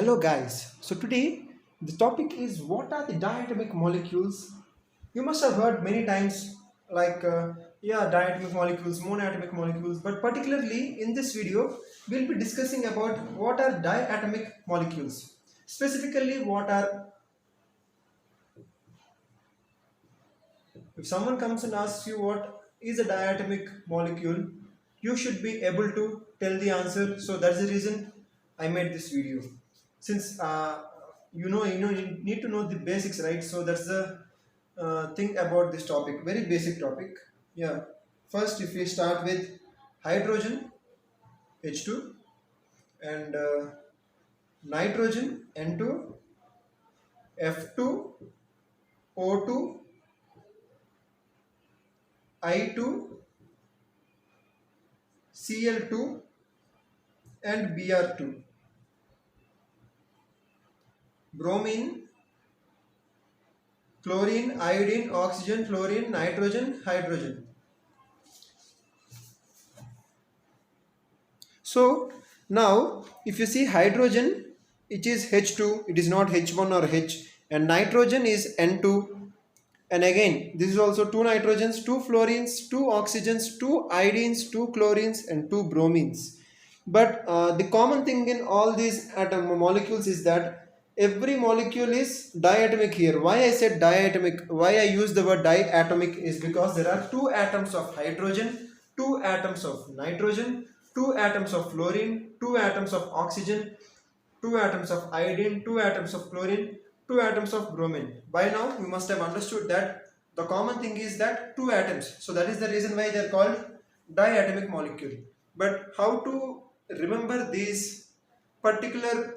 Hello guys, so today the topic is what are the diatomic molecules. You must have heard many times like diatomic molecules, monatomic molecules, but particularly in this video we'll be discussing about what are diatomic molecules. Specifically, what are, if someone comes and asks you what is a diatomic molecule, you should be able to tell the answer. So that's the reason I made this video. Since you need to know the basics, right? So that's the thing about this topic. Very basic topic. Yeah. First, if we start with hydrogen, H2, and nitrogen, N2, F2, O2, I2, Cl2, and Br2. Bromine, chlorine, iodine, oxygen, fluorine, nitrogen, hydrogen. So now if you see hydrogen, it is H2, it is not H1 or H, and nitrogen is N2, and again this is also two nitrogens, two fluorines, two oxygens, two iodines, two chlorines, and two bromines. But the common thing in all these molecules is that every molecule is diatomic here. Why I said diatomic, why I use the word diatomic is because there are two atoms of hydrogen, two atoms of nitrogen, two atoms of fluorine, two atoms of oxygen, two atoms of iodine, two atoms of chlorine, two atoms of bromine. By now you must have understood that the common thing is that two atoms. So that is the reason why they are called diatomic molecule. But how to remember these particular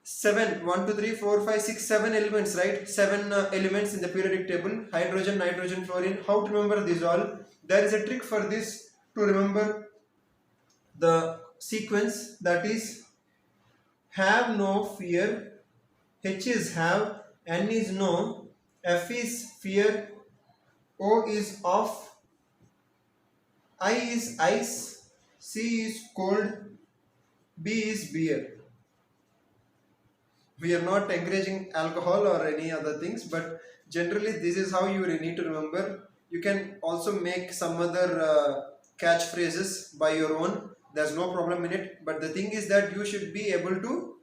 7 1 2 3 4 5 6 7 elements, right? 7 elements in the periodic table: hydrogen, nitrogen, fluorine. How to remember these all? There is a trick for this to remember the sequence, that is have, no, fear. H is have, N is no, F is fear, O is off, I is ice, C is cold, B is beer. We are not encouraging alcohol or any other things, but generally this is how you need to remember. You can also make some other catchphrases by your own. There's no problem in it, but the thing is that you should be able to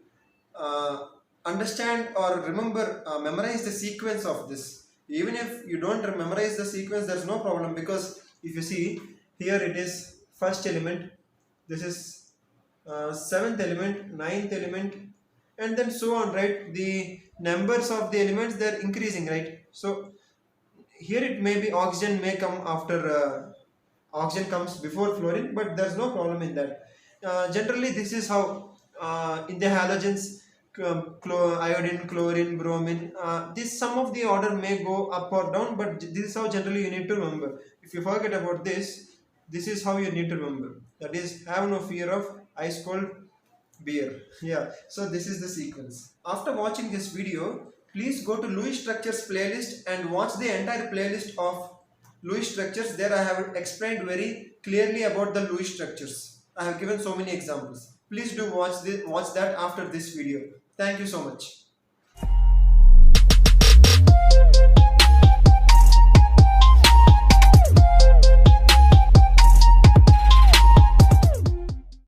understand or remember, memorize the sequence of this. Even if you don't memorize the sequence, there's no problem, because if you see here, it is first element, this is seventh element, ninth element, and then so on, right? The numbers of the elements, they're increasing, right? So here it may be oxygen may come after oxygen comes before fluorine, but there's no problem in that. Generally this is how in the halogens, iodine, chlorine, bromine, this some of the order may go up or down, but this is how generally you need to remember. If you forget about this, this is how you need to remember, that is have no fear of ice cold beer. Yeah, so this is the sequence. After watching this video, please go to Lewis structures playlist and watch the entire playlist of Lewis structures. There I have explained very clearly about the Lewis structures. I have given so many examples. Please do watch that after this video. Thank you so much.